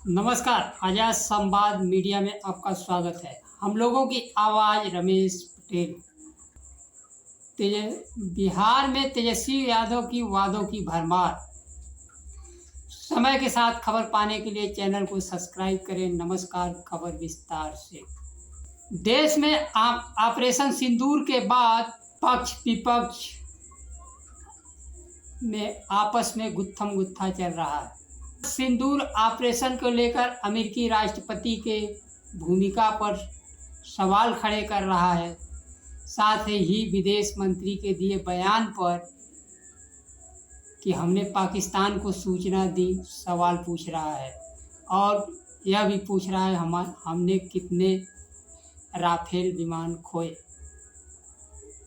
नमस्कार, आजाद संवाद मीडिया में आपका स्वागत है। हम लोगों की आवाज़ रमेश पटेल। बिहार में तेजस्वी यादव की वादों की भरमार। समय के साथ खबर पाने के लिए चैनल को सब्सक्राइब करें। नमस्कार, खबर विस्तार से। देश में ऑपरेशन सिंदूर के बाद पक्ष विपक्ष में आपस में गुत्थम गुत्था चल रहा है। सिंदूर ऑपरेशन को लेकर अमेरिकी राष्ट्रपति के भूमिका पर सवाल खड़े कर रहा है। साथ ही विदेश मंत्री के दिए बयान पर कि हमने पाकिस्तान को सूचना दी, सवाल पूछ रहा है और यह भी पूछ रहा है हमने कितने राफेल विमान खोए।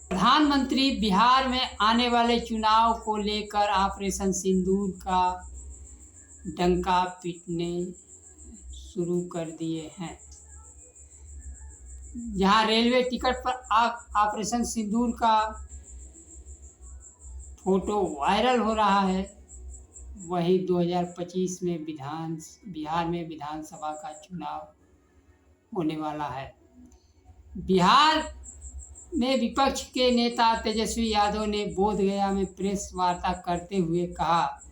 प्रधानमंत्री बिहार में आने वाले चुनाव को लेकर ऑपरेशन सिंदूर का डंका पीटने शुरू कर दिए हैं। जहां रेलवे टिकट पर ऑपरेशन सिंदूर का फोटो वायरल हो रहा है, वही 2025 में बिहार में विधानसभा का चुनाव होने वाला है। बिहार में विपक्ष के नेता तेजस्वी यादव ने बोधगया में प्रेस वार्ता करते हुए कहा,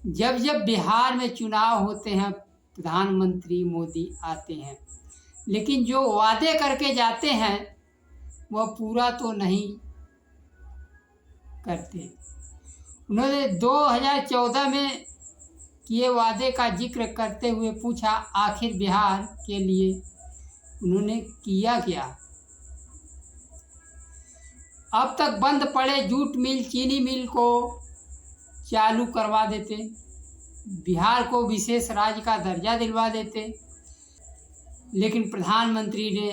जब जब बिहार में चुनाव होते हैं प्रधानमंत्री मोदी आते हैं, लेकिन जो वादे करके जाते हैं वह पूरा तो नहीं करते। उन्होंने 2014 में किए वादे का जिक्र करते हुए पूछा, आखिर बिहार के लिए उन्होंने किया क्या? अब तक बंद पड़े जूट मिल, चीनी मिल को चालू करवा देते, बिहार को विशेष राज्य का दर्जा दिलवा देते। लेकिन प्रधानमंत्री ने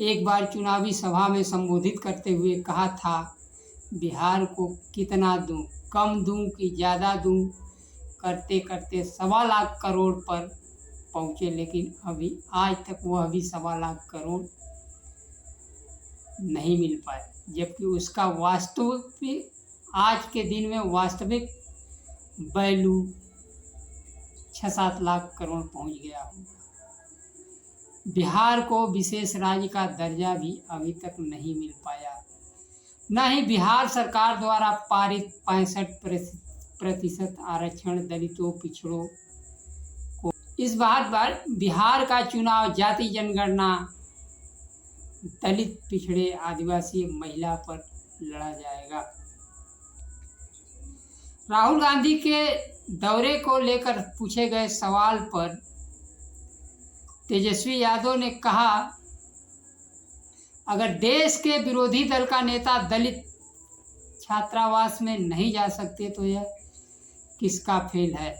एक बार चुनावी सभा में संबोधित करते हुए कहा था, बिहार को कितना दूं, कम दूं कि ज़्यादा दूं, करते करते 1.25 लाख करोड़ पर पहुँचे, लेकिन अभी आज तक वह भी 1.25 लाख करोड़ नहीं मिल पाए, जबकि उसका वास्तविक आज के दिन में वास्तविक वैल्यू 6-7 लाख करोड़ पहुंच गया होगा। बिहार को विशेष राज्य का दर्जा भी अभी तक नहीं मिल पाया। न ही बिहार सरकार द्वारा पारित 65% आरक्षण दलितों पिछड़ों को। इस बार बिहार का चुनाव जाति जनगणना, दलित, पिछड़े, आदिवासी, महिला पर लड़ा जाएगा। राहुल गांधी के दौरे को लेकर पूछे गए सवाल पर तेजस्वी यादव ने कहा, अगर देश के विरोधी दल का नेता दलित छात्रावास में नहीं जा सकते तो यह किसका फेल है?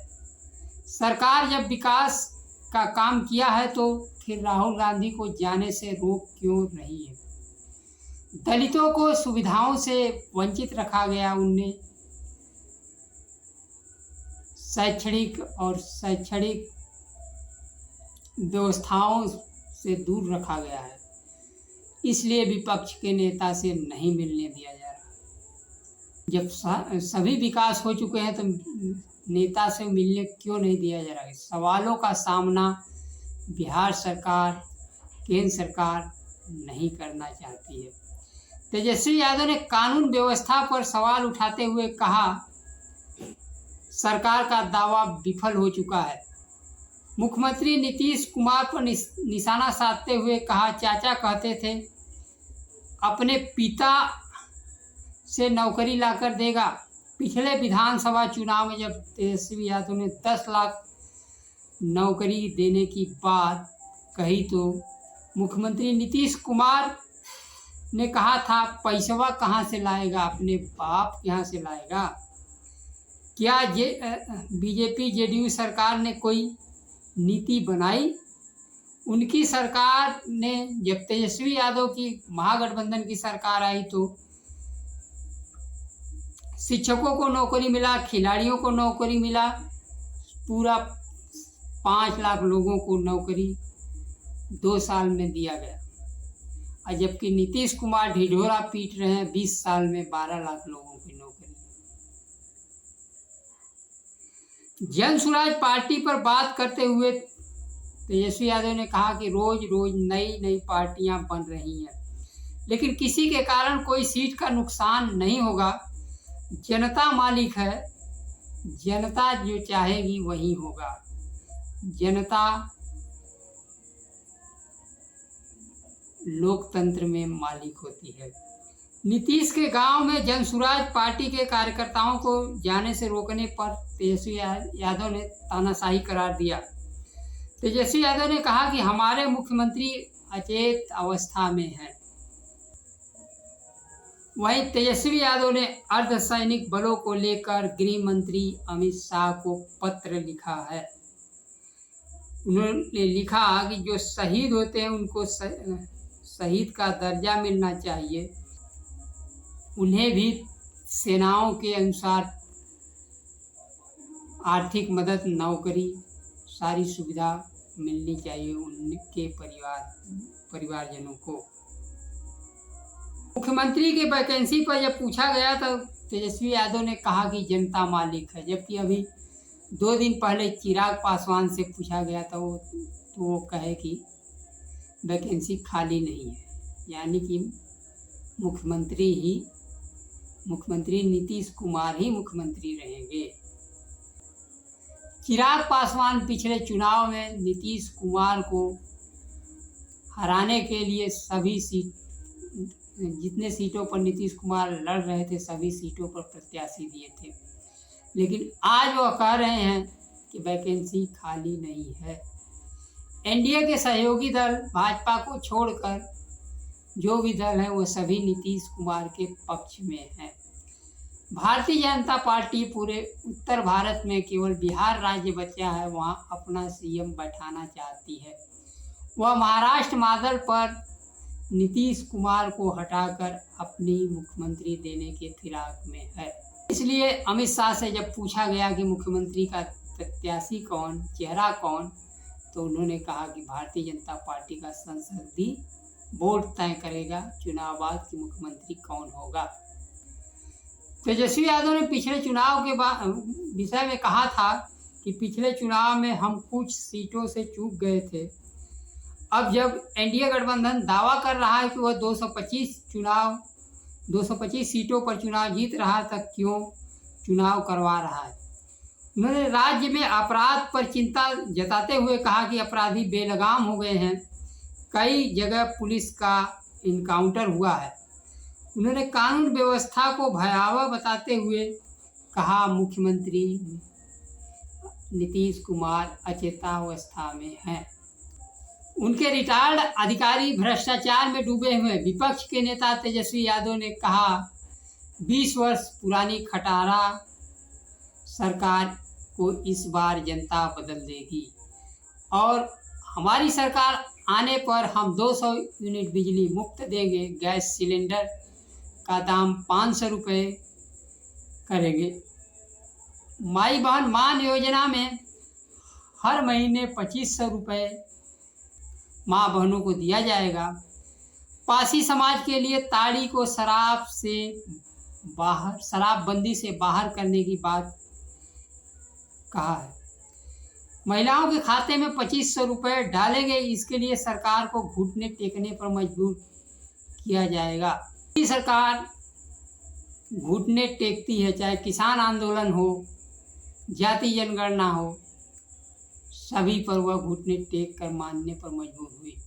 सरकार जब विकास का काम किया है तो फिर राहुल गांधी को जाने से रोक क्यों रही है? दलितों को सुविधाओं से वंचित रखा गया, उन्हें शैक्षणिक व्यवस्थाओं से दूर रखा गया है, इसलिए विपक्ष के नेता से नहीं मिलने दिया जा रहा। जब सभी विकास हो चुके हैं तो नेता से मिलने क्यों नहीं दिया जा रहा है? सवालों का सामना बिहार सरकार, केंद्र सरकार नहीं करना चाहती है। तेजस्वी यादव ने कानून व्यवस्था पर सवाल उठाते हुए कहा, सरकार का दावा विफल हो चुका है। मुख्यमंत्री नीतीश कुमार पर निशाना साधते हुए कहा, चाचा कहते थे अपने पिता से नौकरी लाकर देगा। पिछले विधानसभा चुनाव में जब तेजस्वी यादव ने 10 लाख नौकरी देने की बात कही तो मुख्यमंत्री नीतीश कुमार ने कहा था, पैसवा कहाँ से लाएगा, अपने बाप यहाँ से लाएगा। क्या बीजेपी जेडीयू सरकार ने कोई नीति बनाई? उनकी सरकार ने, जब तेजस्वी यादव की महागठबंधन की सरकार आई तो शिक्षकों को नौकरी मिला, खिलाड़ियों को नौकरी मिला, पूरा 5 लाख लोगों को नौकरी 2 साल में दिया गया। और जबकि नीतीश कुमार ढिढोरा पीट रहे हैं, 20 साल में 12 लाख लोगों की नौकरी। जन स्वराज पार्टी पर बात करते हुए तेजस्वी यादव ने कहा कि रोज रोज नई नई पार्टियां बन रही हैं, लेकिन किसी के कारण कोई सीट का नुकसान नहीं होगा। जनता मालिक है, जनता जो चाहेगी वही होगा। जनता लोकतंत्र में मालिक होती है। नीतीश के गांव में जन स्वराज पार्टी के कार्यकर्ताओं को जाने से रोकने पर तेजस्वी यादव ने तानाशाही करार दिया। तेजस्वी यादव ने कहा कि हमारे मुख्यमंत्री अचेत अवस्था में हैं। वहीं तेजस्वी यादव ने अर्धसैनिक बलों को लेकर गृह मंत्री अमित शाह को पत्र लिखा है। उन्होंने लिखा कि जो शहीद होते हैं उनको शहीद का दर्जा मिलना चाहिए, उन्हें भी सेनाओं के अनुसार आर्थिक मदद, नौकरी, सारी सुविधा मिलनी चाहिए उनके परिवारजनों को। मुख्यमंत्री के वैकेंसी पर जब पूछा गया तो तेजस्वी यादव ने कहा कि जनता मालिक है, जबकि अभी 2 दिन पहले चिराग पासवान से पूछा गया था वो कहे कि वैकेंसी खाली नहीं है, यानी कि मुख्यमंत्री नीतीश कुमार ही मुख्यमंत्री रहेंगे। चिराग पासवान पिछले चुनाव में नीतीश कुमार को हराने के लिए जितने सीटों पर नीतीश कुमार लड़ रहे थे सभी सीटों पर प्रत्याशी दिए थे, लेकिन आज वो कह रहे हैं कि वैकेंसी खाली नहीं है। एनडीए के सहयोगी दल भाजपा को छोड़कर जो भी दल है वो सभी नीतीश कुमार के पक्ष में है। भारतीय जनता पार्टी पूरे उत्तर भारत में केवल बिहार राज्य बचा है, वहाँ अपना सीएम बैठाना चाहती है। वह महाराष्ट्र मॉडल पर नीतीश कुमार को हटाकर अपनी मुख्यमंत्री देने के फिराक में है। इसलिए अमित शाह से जब पूछा गया कि मुख्यमंत्री का प्रत्याशी कौन, चेहरा कौन, तो उन्होंने कहा कि भारतीय जनता पार्टी का संसदीय बोर्ड तय करेगा चुनाव बाद कि मुख्यमंत्री कौन होगा। तेजस्वी यादव ने पिछले चुनाव के विषय में कहा था कि पिछले चुनाव में हम कुछ सीटों से चूक गए थे। अब जब एनडीए गठबंधन दावा कर रहा है कि वह 225 सीटों पर चुनाव जीत रहा था, क्यों चुनाव करवा रहा है। उन्होंने राज्य में अपराध पर चिंता जताते हुए कहा कि अपराधी बेलगाम हो गए हैं, कई जगह पुलिस का इनकाउंटर हुआ है। उन्होंने कानून व्यवस्था को भयावह बताते हुए कहा मुख्यमंत्री नीतीश कुमार अचेतावस्था में हैं। उनके रिटायर्ड अधिकारी भ्रष्टाचार में डूबे हुए। विपक्ष के नेता तेजस्वी यादव ने कहा 20 वर्ष पुरानी खटारा सरकार को इस बार जनता बदल देगी और हमारी सरकार आने पर हम 200 यूनिट बिजली मुफ्त देंगे, गैस सिलेंडर का दाम 500 रुपये करेंगे। माई बहन मान योजना में हर महीने 2500 रुपये माँ बहनों को दिया जाएगा। पासी समाज के लिए ताड़ी को शराबबंदी से बाहर करने की बात कहा है। महिलाओं के खाते में 2500 रुपये डालेंगे, इसके लिए सरकार को घुटने टेकने पर मजबूर किया जाएगा। सरकार घुटने टेकती है, चाहे किसान आंदोलन हो, जाति जनगणना हो, सभी पर वह घुटने टेक कर मानने पर मजबूर हुई।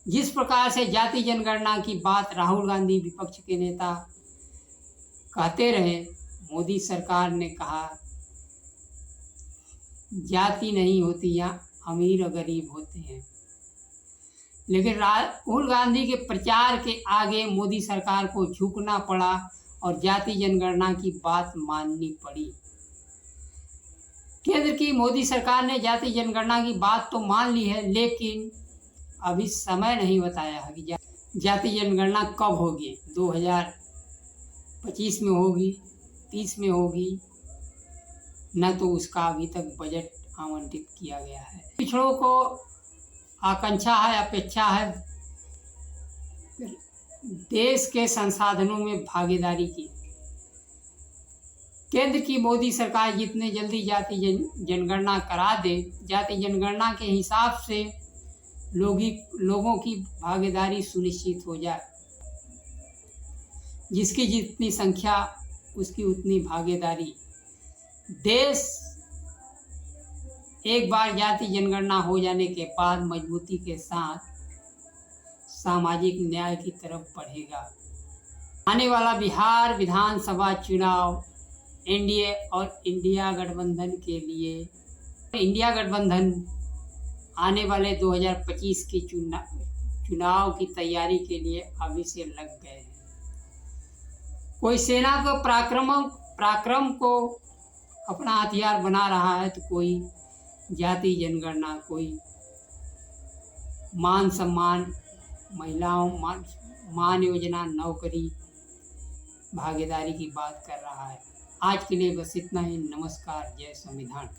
जिस प्रकार से जाति जनगणना की बात राहुल गांधी विपक्ष के नेता कहते रहे, मोदी सरकार ने कहा जाति नहीं होती, यहाँ अमीर और गरीब होते हैं। लेकिन राहुल गांधी के प्रचार के आगे मोदी सरकार को झुकना पड़ा और जाति जनगणना की बात माननी पड़ी। केंद्र की मोदी सरकार ने जाति जनगणना की बात तो मान ली है, लेकिन अभी समय नहीं बताया है कि जाति जनगणना कब होगी। 2025 में होगी, 30 में होगी, न तो उसका अभी तक बजट आवंटित किया गया है। पिछड़ों को आकांक्षा है, अपेक्षा है देश के संसाधनों में भागीदारी की। केंद्र की मोदी सरकार जितने जल्दी जाति जनगणना करा दे, जाति जनगणना के हिसाब से लोगों की भागीदारी सुनिश्चित हो जाए। जिसकी जितनी संख्या उसकी उतनी भागीदारी। देश एक बार जाति जनगणना हो जाने के बाद मजबूती के साथ सामाजिक न्याय की तरफ बढ़ेगा। आने वाला बिहार विधानसभा चुनाव एनडीए और इंडिया गठबंधन के लिए, इंडिया गठबंधन आने वाले 2025 के चुनाव की तैयारी के लिए अभी से लग गए हैं। कोई सेना को पराक्रम को अपना हथियार बना रहा है, तो कोई जाति जनगणना, कोई मान सम्मान, महिलाओं मान योजना, नौकरी, भागीदारी की बात कर रहा है। आज के लिए बस इतना ही। नमस्कार। जय संविधान।